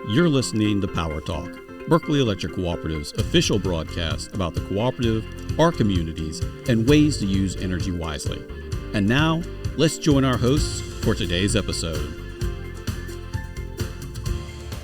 You're listening to Power Talk, Berkeley Electric Cooperative's official broadcast about the cooperative, our communities, and ways to use energy wisely. And now, let's join our hosts for today's episode.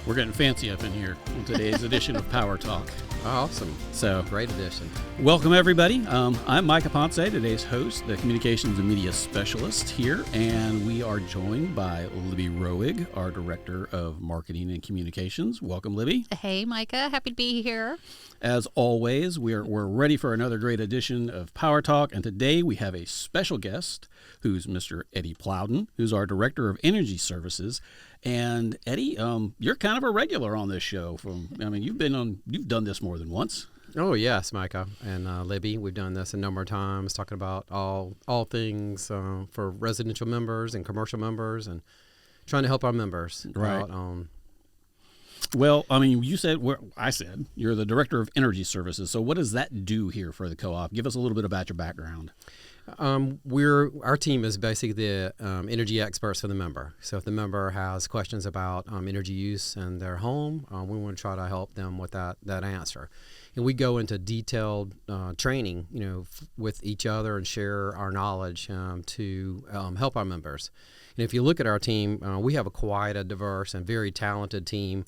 We're getting fancy up in here in today's edition of Power Talk. Awesome. So, great edition. Welcome, everybody. I'm Micah, Ponce, today's host, the Communications and Media Specialist here, and we are joined by Libby Roerig, our Director of Marketing and Communications. Welcome, Libby. Hey, Micah. Happy to be here. As always, we're ready for another great edition of Power Talk, and today we have a special guest who's Mr. Eddie Plowden, who's our Director of Energy Services. And Eddie, you're kind of a regular on this show. You've done this more than once. Oh yes, Micah and Libby, we've done this a number of times, talking about all things for residential members and commercial members, and trying to help our members. Right. Out, Well, you said, I said, you're the Director of Energy Services. So what does that do here for the co-op? Give us a little bit about your background. Our team is basically the energy experts for the member. So if the member has questions about energy use in their home, we want to try to help them with that answer. And we go into detailed training, with each other and share our knowledge to help our members. And if you look at our team, we have quite a diverse and very talented team.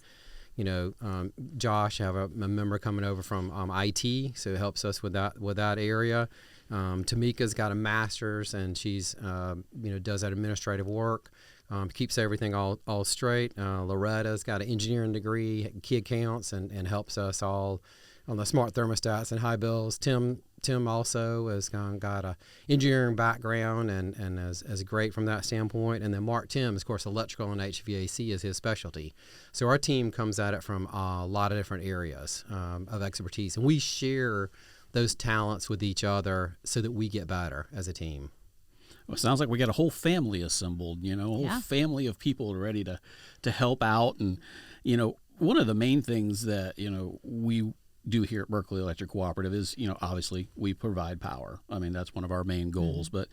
Josh, I have a member coming over from IT, so it helps us with that area. Tamika's got a master's, and she's does that administrative work, keeps everything all straight. Loretta's got an engineering degree, key accounts, and helps us all on the smart thermostats and high bills. Tim also has got a engineering background and is great from that standpoint. And then Mark Tim, of course, electrical and HVAC is his specialty. So our team comes at it from a lot of different areas of expertise, and we share those talents with each other so that we get better as a team. Well, it sounds like we got a whole family assembled, a whole family of people ready to help out. And, one of the main things that, we do here at Berkeley Electric Cooperative is, obviously we provide power. That's one of our main goals. Mm-hmm. But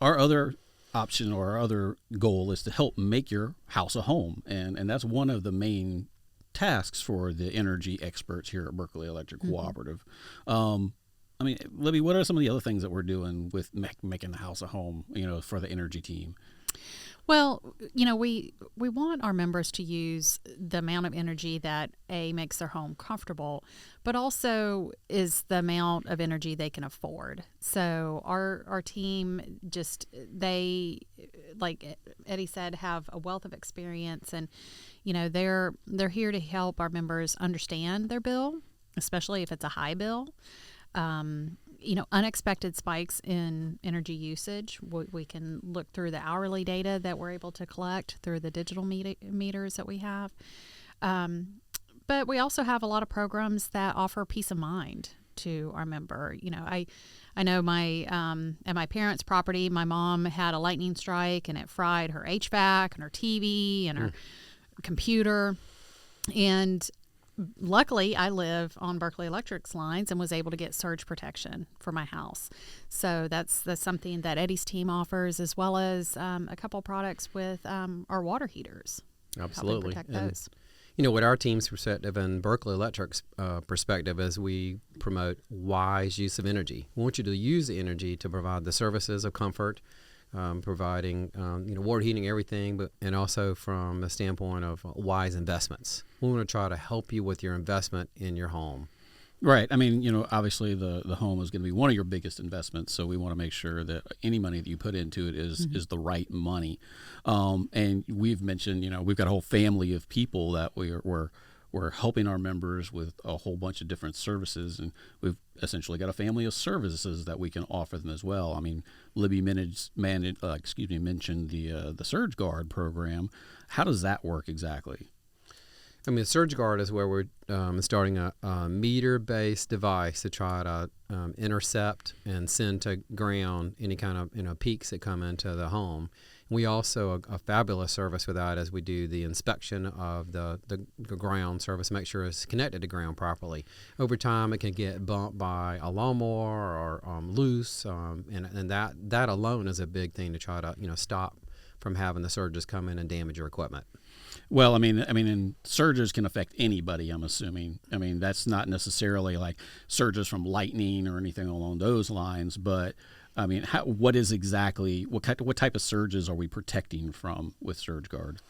our other option or our other goal is to help make your house a home. And that's one of the main tasks for the energy experts here at Berkeley Electric Cooperative. Libby, what are some of the other things that we're doing with making the house a home, for the energy team? Well, we want our members to use the amount of energy that makes their home comfortable, but also is the amount of energy they can afford. So our team they, like Eddie said, have a wealth of experience, and they're here to help our members understand their bill, especially if it's a high bill. Unexpected spikes in energy usage. We can look through the hourly data that we're able to collect through the digital meters that we have. But we also have a lot of programs that offer peace of mind to our member. I know at my parents' property, my mom had a lightning strike and it fried her HVAC and her TV and her computer. And luckily, I live on Berkeley Electric's lines and was able to get surge protection for my house. So that's something that Eddie's team offers, as well as a couple products with our water heaters. Absolutely. Helping protect those. What our team's perspective and Berkeley Electric's perspective is we promote wise use of energy. We want you to use the energy to provide the services of comfort, providing water heating, everything, and also from the standpoint of wise investments. We want to try to help you with your investment in your home. Right. Obviously the home is going to be one of your biggest investments, so we want to make sure that any money that you put into it is the right money. And we've mentioned, we've got a whole family of people that we're helping our members with a whole bunch of different services, and we've essentially got a family of services that we can offer them as well. Libby mentioned the Surge Guard program. How does that work exactly? The Surge Guard is where we're starting a meter-based device to try to intercept and send to ground any kind of peaks that come into the home. We also, a fabulous service with that as we do the inspection of the ground service, make sure it's connected to ground properly. Over time, it can get bumped by a lawnmower or loose, and that alone is a big thing to try to stop from having the surges come in and damage your equipment. Well, and surges can affect anybody, I'm assuming. I mean, that's not necessarily like surges from lightning or anything along those lines, but I mean, what type of surges are we protecting from with Surge Guard?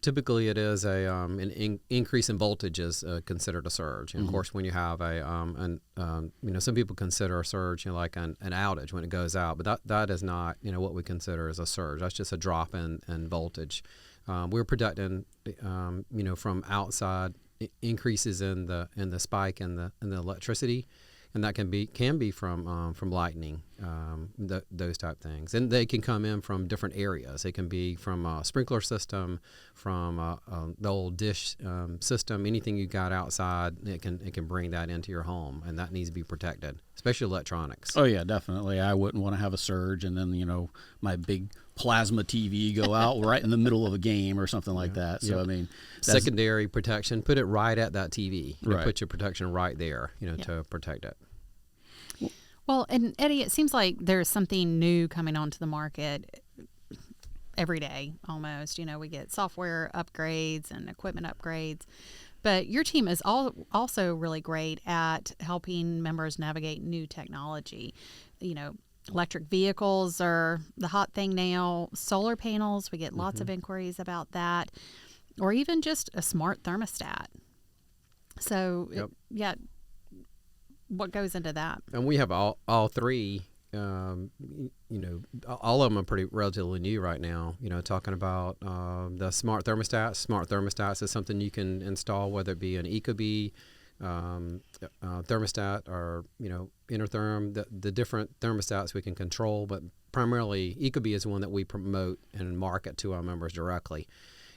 Typically it is an increase in voltage is considered a surge. And of course, when you have some people consider a surge like an outage when it goes out, but that is not what we consider as a surge. That's just a drop in voltage. We're protecting from outside increases in the spike and the electricity. And that can be from lightning, those type things, and they can come in from different areas. They can be from a sprinkler system, from the old dish system. Anything you got outside, it can bring that into your home, and that needs to be protected, especially electronics. Oh yeah, definitely. I wouldn't want to have a surge, and then my big plasma TV go out right in the middle of a game or something like that. So I mean, secondary protection. Put it right at that TV. Right. Put your protection right there. To protect it. Well, and Eddie, it seems like there's something new coming onto the market every day almost. We get software upgrades and equipment upgrades. But your team is also really great at helping members navigate new technology. Electric vehicles are the hot thing now. Solar panels, we get lots of inquiries about that. Or even just a smart thermostat. So, what goes into that? And we have all three. All of them are pretty relatively new right now. Talking about the smart thermostats. Smart thermostats is something you can install, whether it be an Ecobee thermostat or Intertherm. The different thermostats we can control, but primarily Ecobee is the one that we promote and market to our members directly.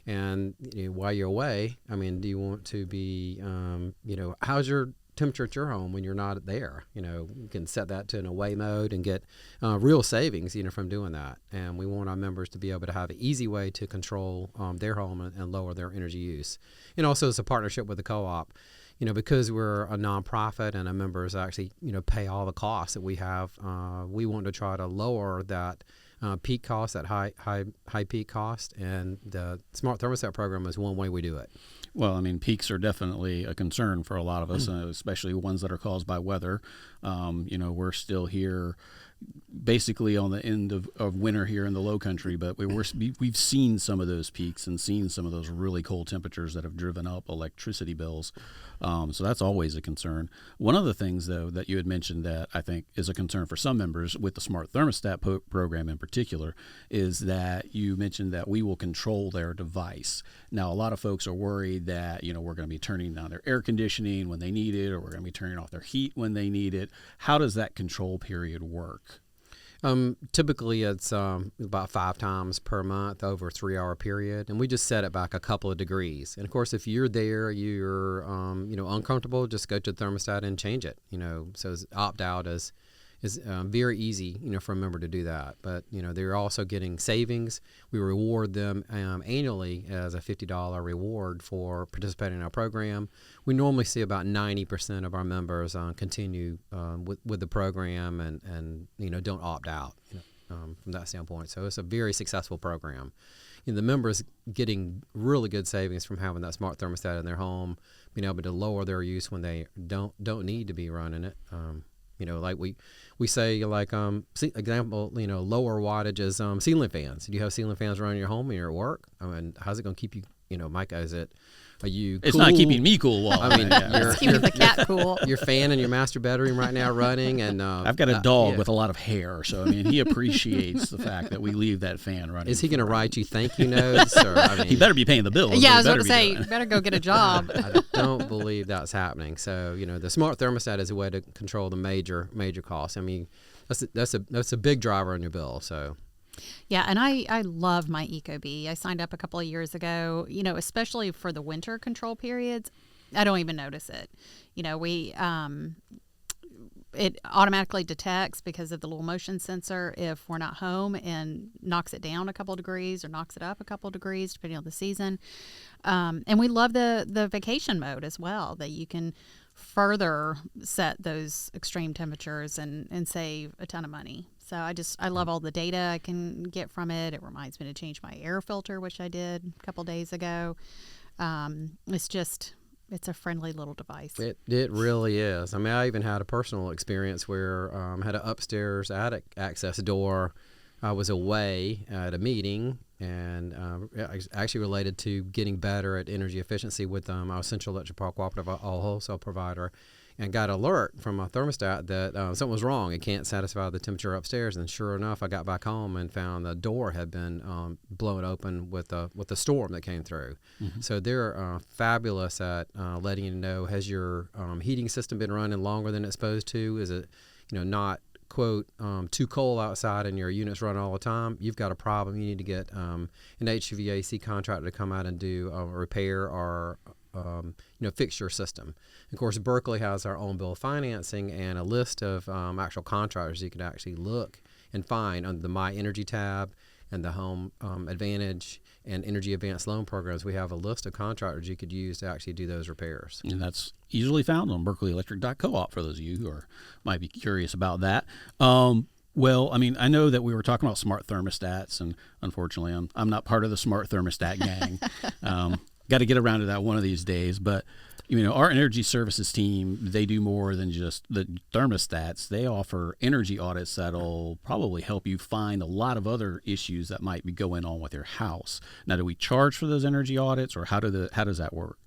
And while you're away, do you want to be, how's your temperature at your home when you're not there? You can set that to an away mode and get real savings, from doing that. And we want our members to be able to have an easy way to control their home and lower their energy use. And also, it's a partnership with the co-op. Because we're a nonprofit and our members actually, pay all the costs that we have. We want to try to lower that peak cost, that high peak cost, and the smart thermostat program is one way we do it. Well, peaks are definitely a concern for a lot of us, especially ones that are caused by weather. We're still here basically on the end of winter here in the low country, but we've seen some of those peaks and seen some of those really cold temperatures that have driven up electricity bills. So that's always a concern. One of the things, though, that you had mentioned that I think is a concern for some members with the smart thermostat program in particular is that you mentioned that we will control their device. Now, a lot of folks are worried that, we're going to be turning on their air conditioning when they need it, or we're going to be turning off their heat when they need it. How does that control period work? Typically, it's about 5 times per month over a 3-hour period, and we just set it back a couple of degrees. And of course, if you're there, you're uncomfortable, just go to the thermostat and change it. So opt out is very easy, for a member to do that. But they're also getting savings. We reward them annually as a $50 reward for participating in our program. We normally see about 90% of our members continue with the program and don't opt out from that standpoint. So it's a very successful program. The members getting really good savings from having that smart thermostat in their home, being able to lower their use when they don't need to be running it. Like we say, like example, lower wattage is ceiling fans. Do you have ceiling fans running in your home when you're at work? How's it going to keep you? Micah, are you? It's cool? not keeping me cool. While It's keeping the cat cool. Your fan in your master bedroom right now running, and I've got a dog with a lot of hair, so he appreciates the fact that we leave that fan running. Is he going to write you thank you notes? Or, he better be paying the bills. Yeah, I was about to say, you better go get a job. I don't believe that's happening. So the smart thermostat is a way to control the major costs. That's a big driver on your bill. So. Yeah, and I love my Ecobee. I signed up a couple of years ago, especially for the winter control periods. I don't even notice it. It automatically detects because of the little motion sensor if we're not home and knocks it down a couple of degrees or knocks it up a couple of degrees depending on the season. And we love the vacation mode as well, that you can further set those extreme temperatures and save a ton of money. I love all the data I can get from it. It reminds me to change my air filter, which I did a couple days ago. It's a friendly little device. It really is. I mean, I even had a personal experience where I had an upstairs attic access door. I was away at a meeting, and actually related to getting better at energy efficiency with our Central Electric Power Cooperative, a wholesale provider, and got an alert from my thermostat that something was wrong. It can't satisfy the temperature upstairs. And sure enough, I got back home and found the door had been blown open with the storm that came through. Mm-hmm. So they're fabulous at letting you know, has your heating system been running longer than it's supposed to? Is it not, quote, too cold outside and your unit's running all the time? You've got a problem. You need to get an HVAC contractor to come out and do a repair or fix your system. Of course, Berkeley has our own bill of financing and a list of actual contractors you can actually look and find under the My Energy tab and the Home Advantage and Energy Advanced Loan programs. We have a list of contractors you could use to actually do those repairs. And that's easily found on berkeleyelectric.coop for those of you who might be curious about that. Well, I mean, I know that we were talking about smart thermostats, and unfortunately, I'm not part of the smart thermostat gang. Got to get around to that one of these days. But, our energy services team, they do more than just the thermostats. They offer energy audits that'll probably help you find a lot of other issues that might be going on with your house. Now, do we charge for those energy audits, or how does that work?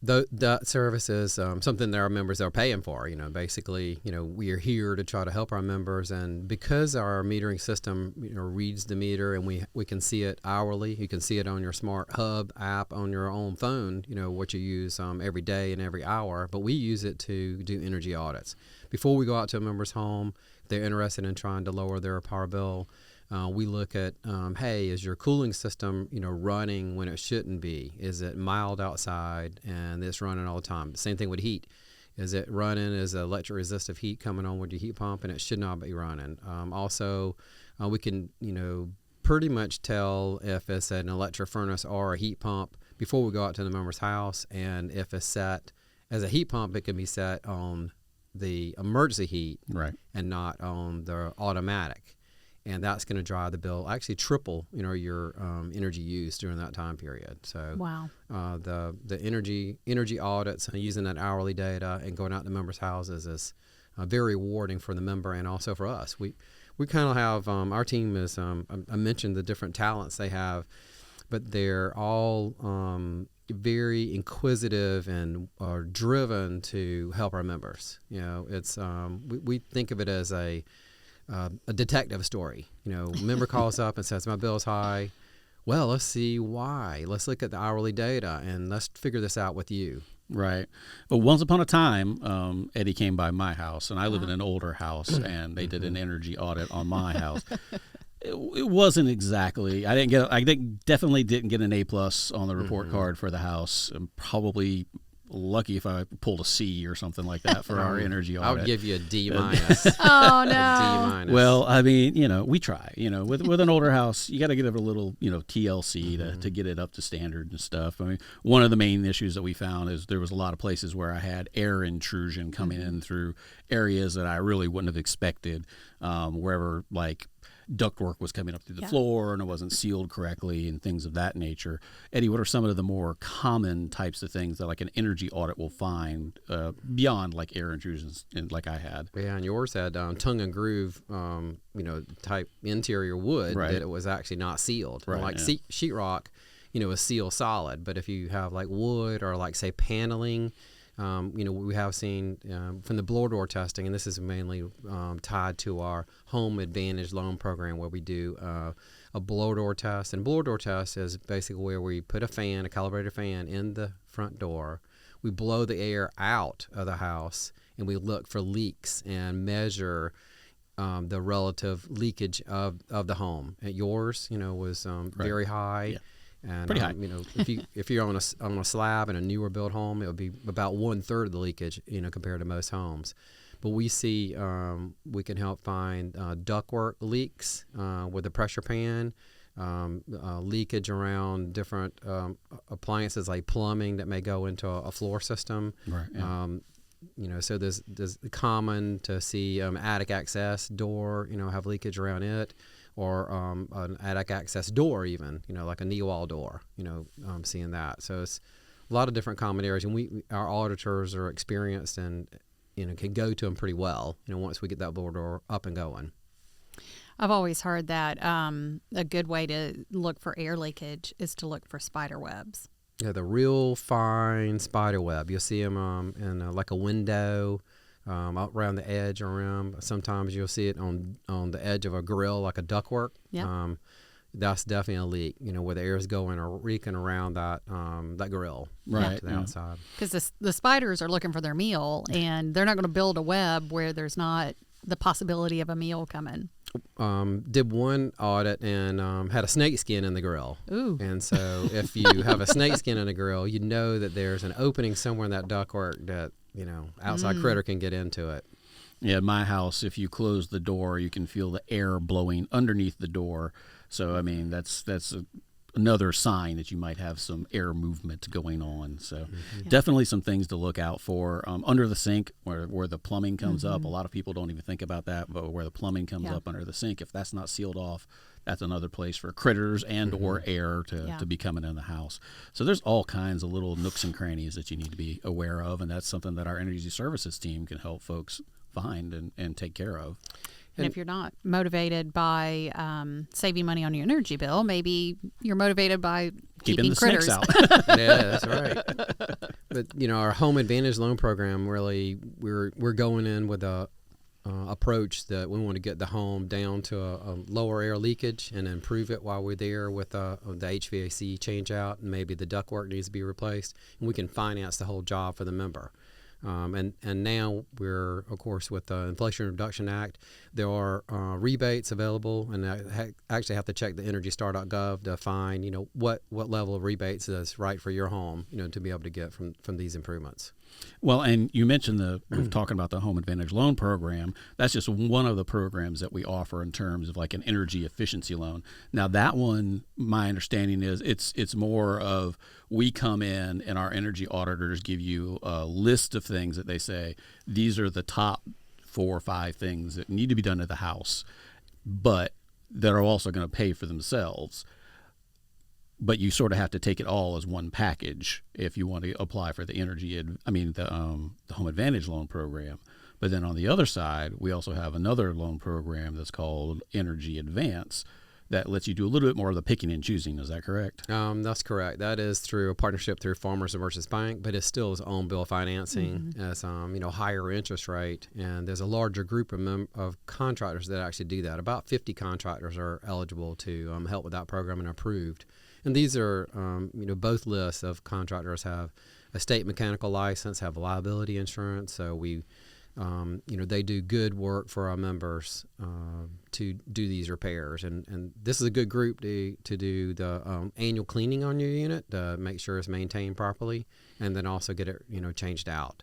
That service is something that our members are paying for. Basically, we are here to try to help our members, and because our metering system, reads the meter and we can see it hourly. You can see it on your smart hub app on your own phone. What you use every day and every hour. But we use it to do energy audits before we go out to a member's home. If they're interested in trying to lower their power bill. We look at, hey, is your cooling system, running when it shouldn't be? Is it mild outside and it's running all the time? Same thing with heat. Is it running? Is electric resistive heat coming on with your heat pump, and it should not be running? Also, we can, pretty much tell if it's an electric furnace or a heat pump before we go out to the member's house. And if it's set as a heat pump, it can be set on the emergency heat, right, and not on the automatic. And that's going to drive the bill, actually triple, your energy use during that time period. So, wow. The energy audits and using that hourly data and going out to members' houses is very rewarding for the member and also for us. We kind of have our team is I mentioned the different talents they have, but they're all very inquisitive and are driven to help our members. It's we think of it as a detective story. Member calls up and says, my bill's high. Well, let's see why. Let's look at the hourly data and let's figure this out with you. Right. Well, once upon a time, Eddie came by my house, and I live in an older house, and they did an energy audit on my house. It wasn't exactly. Definitely didn't get an A+ on the report card for the house. I'm probably lucky if I pulled a C or something like that for our energy audit. I would give you a D-. Oh, no. D-. Well, I mean, we try. With an older house, you got to give it a little, TLC to get it up to standard and stuff. I mean, one of the main issues that we found is there was a lot of places where I had air intrusion coming in through areas that I really wouldn't have expected, wherever, like, ductwork was coming up through the floor and it wasn't sealed correctly and things of that nature. Eddie, what are some of the more common types of things that like an energy audit will find beyond like air intrusions like I had? Yeah, and yours had tongue and groove, type interior wood that it was actually not sealed. Right, like sheetrock, is sealed solid. But if you have like wood or like say paneling, we have seen from the blower door testing, and this is mainly tied to our Home Advantage loan program where we do a blower door test. And blower door test is basically where we put a calibrated fan in the front door. We blow the air out of the house, and we look for leaks and measure the relative leakage of the home. At yours, was very high. Yeah. And pretty high. If you're on a slab in a newer built home, it would be about 1/3 of the leakage, compared to most homes. But we see we can help find ductwork leaks with a pressure pan, leakage around different appliances like plumbing that may go into a floor system. Right. Yeah. So there's common to see attic access door, have leakage around it, or an attic access door even, like a knee wall door, seeing that. So it's a lot of different common areas, and our auditors are experienced and, can go to them pretty well, once we get that door up and going. I've always heard that a good way to look for air leakage is to look for spider webs. Yeah, the real fine spider web. You'll see them in like a window, out around the edge or around. Sometimes you'll see it on the edge of a grill, like a ductwork. Yeah. That's definitely a leak, where the air is going or reeking around that grill right to the outside. Because the spiders are looking for their meal, and they're not going to build a web where there's not the possibility of a meal coming. Did one audit and had a snake skin in the grill. Ooh. And so if you have a snake skin in the grill, you know that there's an opening somewhere in that ductwork that, outside critter can get into it. Yeah, in my house, if you close the door, you can feel the air blowing underneath the door. So, I mean, that's another sign that you might have some air movement going on. So definitely some things to look out for. Under the sink, where the plumbing comes up, a lot of people don't even think about that, but where the plumbing comes up under the sink, if that's not sealed off, that's another place for critters and or air to be coming in the house. So there's all kinds of little nooks and crannies that you need to be aware of, and that's something that our energy services team can help folks find and take care of. And if you're not motivated by saving money on your energy bill, maybe you're motivated by keeping the critters snakes out. Yeah, that's right. But our Home Advantage loan program, really, we're going in with a approach that we want to get the home down to a lower air leakage and improve it while we're there with the HVAC change out, and maybe the ductwork needs to be replaced, and we can finance the whole job for the member. And now we're, of course, with the Inflation Reduction Act, there are rebates available, and I actually have to check the EnergyStar.gov to find, what level of rebates is right for your home, to be able to get from these improvements. Well, and you mentioned we're talking about the Home Advantage loan program. That's just one of the programs that we offer in terms of like an energy efficiency loan. Now that one, my understanding is it's more of we come in and our energy auditors give you a list of things that they say, these are the top 4 or 5 things that need to be done to the house, but that are also going to pay for themselves. But you sort of have to take it all as one package if you want to apply for the the Home Advantage loan program. But then on the other side, we also have another loan program that's called Energy Advance that lets you do a little bit more of the picking and choosing. Is that correct? That's correct. That is through a partnership through Farmers and Merchants Bank, but it still is own bill financing as higher interest rate. And there's a larger group of contractors that actually do that. About 50 contractors are eligible to help with that program and approved. And these are, both lists of contractors have a state mechanical license, have liability insurance. So we, they do good work for our members to do these repairs. And this is a good group to do the annual cleaning on your unit to make sure it's maintained properly, and then also get it, changed out.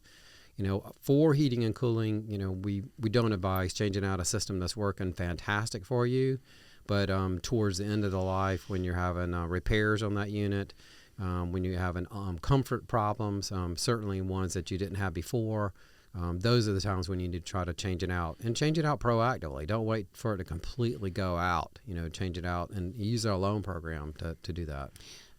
For heating and cooling, we don't advise changing out a system that's working fantastic for you. But towards the end of the life, when you're having repairs on that unit, when you're having comfort problems, certainly ones that you didn't have before, those are the times when you need to try to change it out, and change it out proactively. Don't wait for it to completely go out. Change it out and use our loan program to do that.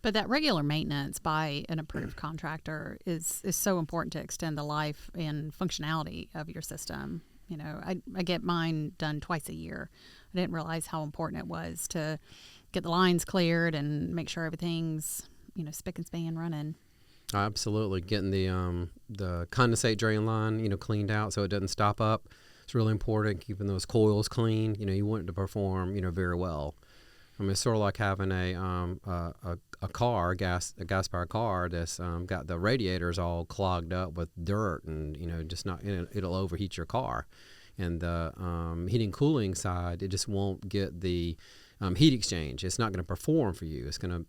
But that regular maintenance by an approved contractor is so important to extend the life and functionality of your system. I get mine done twice a year. I didn't realize how important it was to get the lines cleared and make sure everything's, spick and span running. Absolutely. Getting the condensate drain line, cleaned out so it doesn't stop up. It's really important. Keeping those coils clean. You want it to perform, very well. I mean, it's sort of like having a gas-powered car that's got the radiators all clogged up with dirt, and just not, it'll overheat your car. And the heating cooling side, it just won't get the heat exchange. It's not going to perform for you. It's going to,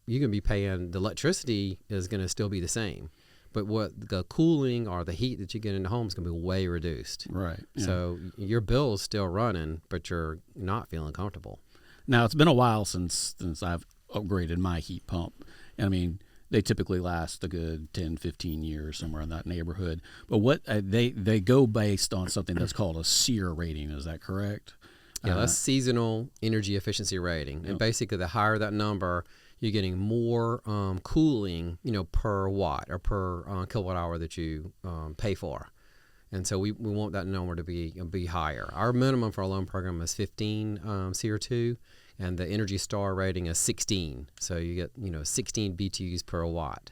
you're going to be paying, the electricity is going to still be the same. But what the cooling or the heat that you get in the home is going to be way reduced. Right. Yeah. So your bill is still running, but you're not feeling comfortable. Now, it's been a while since I've upgraded my heat pump. And I mean, they typically last a good 10, 15 years, somewhere in that neighborhood. But what they go based on something that's called a SEER rating. Is that correct? Yeah, that's seasonal energy efficiency rating. And basically, the higher that number, you're getting more cooling, per watt or per kilowatt hour that you pay for. And so we want that number to be higher. Our minimum for our loan program is 15 CO2, and the Energy Star rating is 16. So you get 16 BTUs per watt.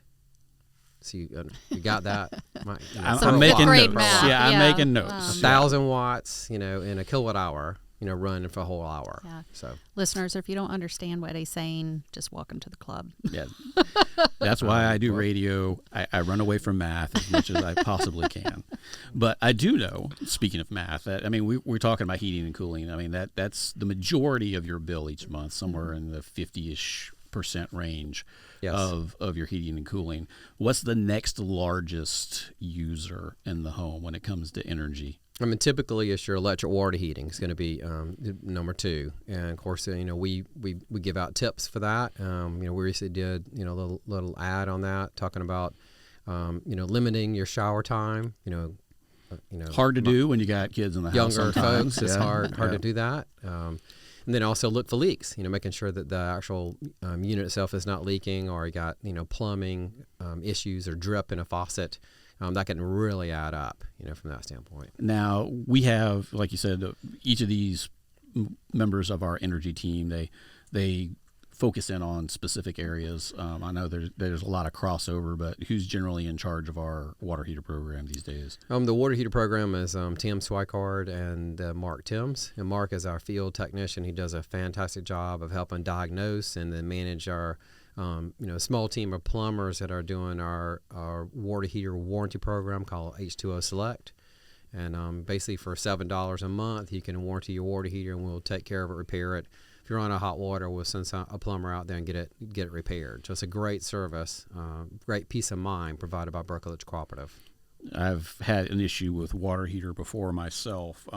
So you got that? I'm making notes. Math. Yeah, I'm making notes. 1,000 watts, in a kilowatt hour, running for a whole hour. Yeah. So listeners, if you don't understand what he's saying, just welcome to the club. Yeah, that's why I do radio. I run away from math as much as I possibly can. But I do know, speaking of math, that we're talking about heating and cooling. That's the majority of your bill each month, somewhere in the 50-ish% range. Yes. Of your heating and cooling. What's the next largest user in the home when it comes to energy? Typically it's your electric water heating is going to be number 2, and of course we give out tips for that. We recently did a little ad on that talking about limiting your shower time. Hard to do when you got kids in the house. Younger folks, it's hard Yeah. to do that. And then also look for leaks, making sure that the actual unit itself is not leaking, or you got, plumbing issues or drip in a faucet. That can really add up, from that standpoint. Now, we have, like you said, each of these members of our energy team, they focus in on specific areas. I know there's a lot of crossover, but who's generally in charge of our water heater program these days? The water heater program is Tim Swikard and Mark Timms. And Mark is our field technician. He does a fantastic job of helping diagnose and then manage our small team of plumbers that are doing our water heater warranty program called H2O Select. And basically for $7 a month, you can warranty your water heater, and we'll take care of it, repair it. If you're on a hot water, we'll send a plumber out there and get it repaired. So it's a great service, great peace of mind provided by Berkeley Electric Cooperative. I've had an issue with water heater before myself.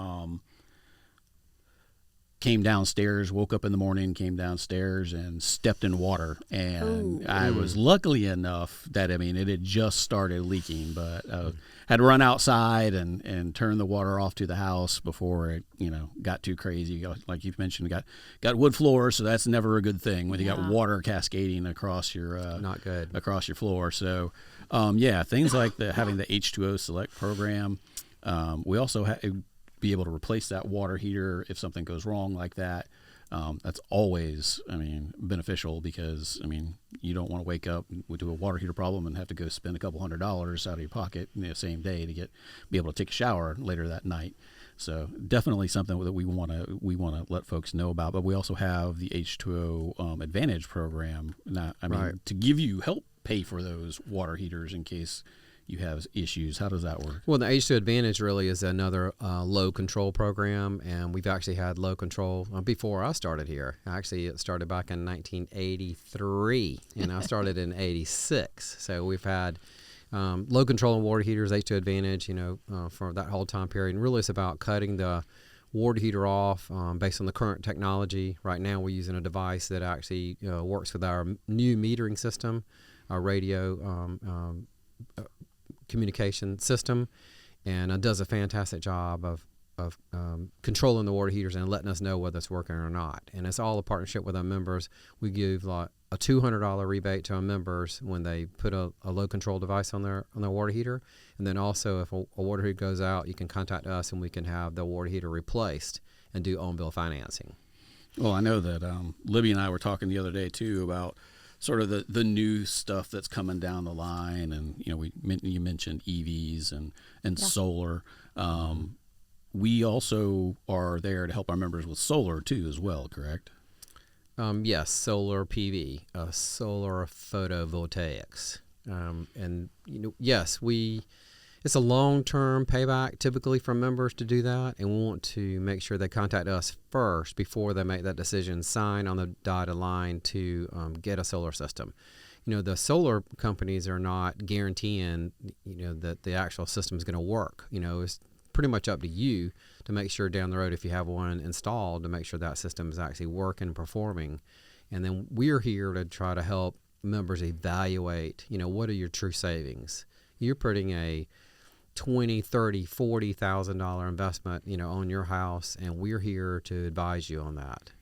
Came downstairs, woke up in the morning, came downstairs and stepped in water. And Ooh. I was luckily enough that, it had just started leaking, but had to run outside and turn the water off to the house before it, got too crazy. Like you've mentioned, got wood floors, so that's never a good thing when you got water cascading across your not good across your floor. So, things like having the H2O Select program. We also be able to replace that water heater if something goes wrong like that. That's always, beneficial, because, you don't want to wake up with a water heater problem and have to go spend a couple $100 out of your pocket the same day to be able to take a shower later that night. So definitely something that we want to let folks know about. But we also have the H2O Advantage program. Now, Right. to give you help pay for those water heaters in case you have issues. How does that work? Well, the H2 Advantage really is another low control program, and we've actually had low control before I started here. Actually, it started back in 1983, and I started in 86. So we've had low control on water heaters, H2 Advantage, for that whole time period. And really it's about cutting the water heater off based on the current technology. Right now we're using a device that actually works with our new metering system, our radio communication system, and does a fantastic job of controlling the water heaters and letting us know whether it's working or not. And it's all a partnership with our members. We give like a $200 rebate to our members when they put a low control device on their water heater. And then also if a water heater goes out, you can contact us and we can have the water heater replaced and do on-bill financing. Well, I know that Libby and I were talking the other day too about sort of the new stuff that's coming down the line, and you mentioned EVs and solar. We also are there to help our members with solar too, as well. Correct? Yes, solar PV, solar photovoltaics, and yes, it's a long-term payback typically for members to do that, and we want to make sure they contact us first before they make that decision, sign on the dotted line to get a solar system. The solar companies are not guaranteeing, that the actual system is going to work. It's pretty much up to you to make sure down the road, if you have one installed, to make sure that system is actually working and performing. And then we're here to try to help members evaluate, what are your true savings. You're putting a $20,000, $30,000, $40,000 investment, on your house, and we're here to advise you on that.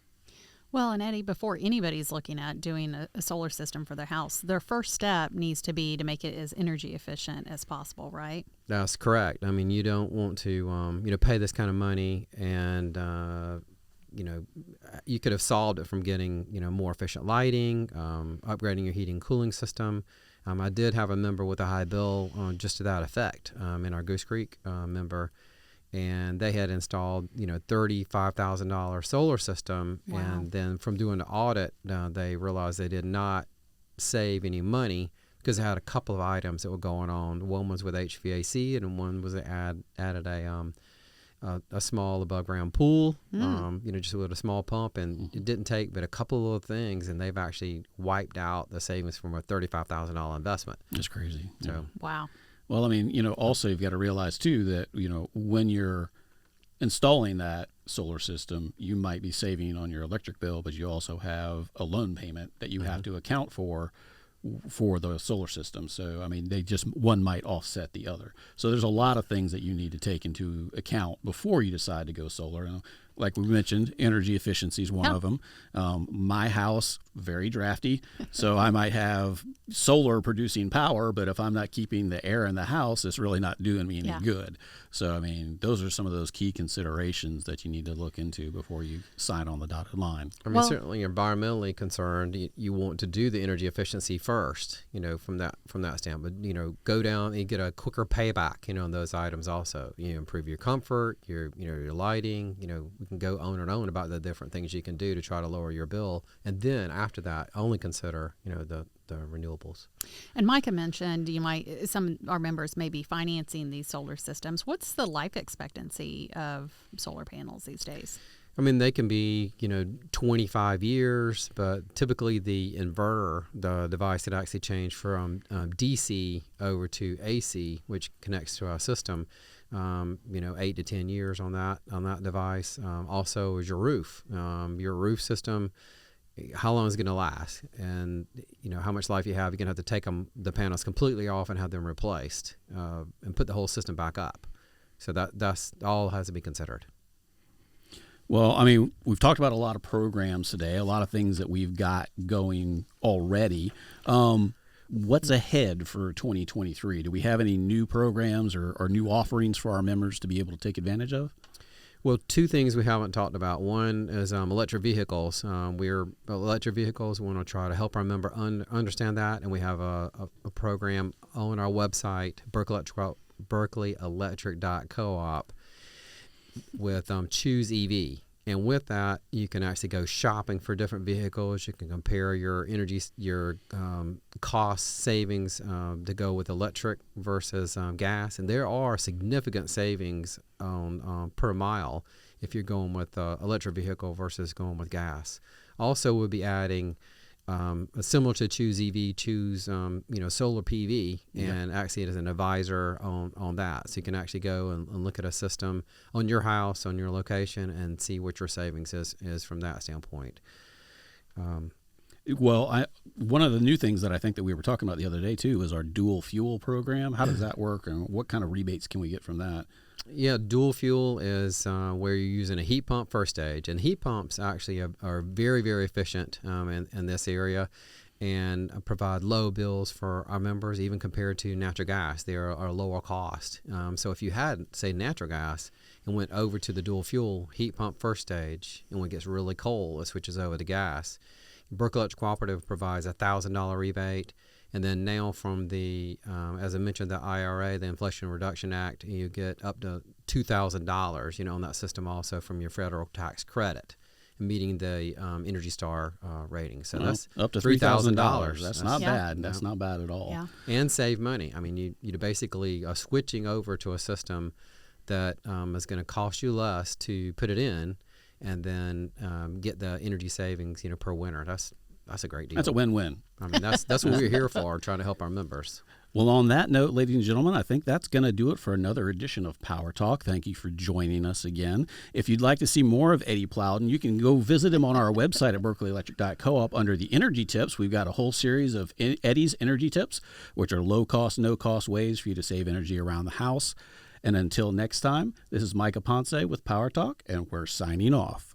Well, and Eddie, before anybody's looking at doing a solar system for their house, their first step needs to be to make it as energy efficient as possible, right? That's correct. I mean, you don't want to, pay this kind of money and, you could have solved it from getting, more efficient lighting, upgrading your heating and cooling system. I did have a member with a high bill just to that effect in our Goose Creek member. And they had installed, $35,000 solar system. Wow. And then from doing the audit, they realized they did not save any money because they had a couple of items that were going on. One was with HVAC, and one was they added a small above ground pool, just with a small pump. And it didn't take but a couple of things, and they've actually wiped out the savings from a $35,000 investment. That's crazy. So, wow. Well, I mean, also you've got to realize too that, when you're installing that solar system, you might be saving on your electric bill, but you also have a loan payment that you have to account for the solar system. So, I mean, one might offset the other. So there's a lot of things that you need to take into account before you decide to go solar. Like we mentioned, energy efficiency is one of them. My house, very drafty, so I might have solar producing power, but if I'm not keeping the air in the house, it's really not doing me any good. So, I mean, those are some of those key considerations that you need to look into before you sign on the dotted line. I mean, certainly environmentally concerned, you want to do the energy efficiency first, from that standpoint. Go down and get a quicker payback, on those items also. Improve your comfort, your lighting, we can go on and on about the different things you can do to try to lower your bill. And then after that, only consider, the renewables. And Micah mentioned some of our members may be financing these solar systems. What's the life expectancy of solar panels these days? I mean, they can be, 25 years, but typically the inverter, the device that actually changed from DC over to AC, which connects to our system, 8 to 10 years on that device. Also is your roof. Your roof system, how long is it going to last? And, how much life you have. You're going to have to take the panels completely off and have them replaced and put the whole system back up. So that's all has to be considered. Well, I mean, we've talked about a lot of programs today, a lot of things that we've got going already. What's ahead for 2023? Do we have any new programs or new offerings for our members to be able to take advantage of? Well, two things we haven't talked about. One is electric vehicles. Electric vehicles. We want to try to help our member understand that, and we have a program on our website, berkeley.electric.coop, with Choose EV. And with that, you can actually go shopping for different vehicles. You can compare your cost savings to go with electric versus gas. And there are significant savings on per mile if you're going with electric vehicle versus going with gas. Also, we'll be adding similar to Choose EV, Choose solar PV, and actually it is an advisor on that. So you can actually go and look at a system on your house, on your location, and see what your savings is from that standpoint. Well, one of the new things that I think that we were talking about the other day too is our dual fuel program. How does that work, and what kind of rebates can we get from that? Yeah, dual fuel is where you're using a heat pump first stage, and heat pumps actually are very, very efficient in this area and provide low bills for our members, even compared to natural gas. They are lower cost. So if you had, say, natural gas and went over to the dual fuel heat pump first stage, and when it gets really cold, it switches over to gas. Berkeley Electric Cooperative provides a $1,000 rebate. And then now from the, as I mentioned, the IRA, the Inflation Reduction Act, you get up to $2,000, on that system also from your federal tax credit, meeting the Energy Star rating. So that's up to $3,000. That's not bad. That's not bad at all. Yeah. And save money. I mean, you basically are switching over to a system that is going to cost you less to put it in, and then get the energy savings, per winter. that's a great deal. That's a win-win. I mean, that's what we're here for, trying to help our members. Well, on that note, ladies and gentlemen, I think that's going to do it for another edition of Power Talk. Thank you for joining us again. If you'd like to see more of Eddie Plowden, you can go visit him on our website at berkeleyelectric.coop under the Energy Tips. We've got a whole series of Eddie's Energy Tips, which are low-cost, no-cost ways for you to save energy around the house. And until next time, this is Micah Ponce with Power Talk, and we're signing off.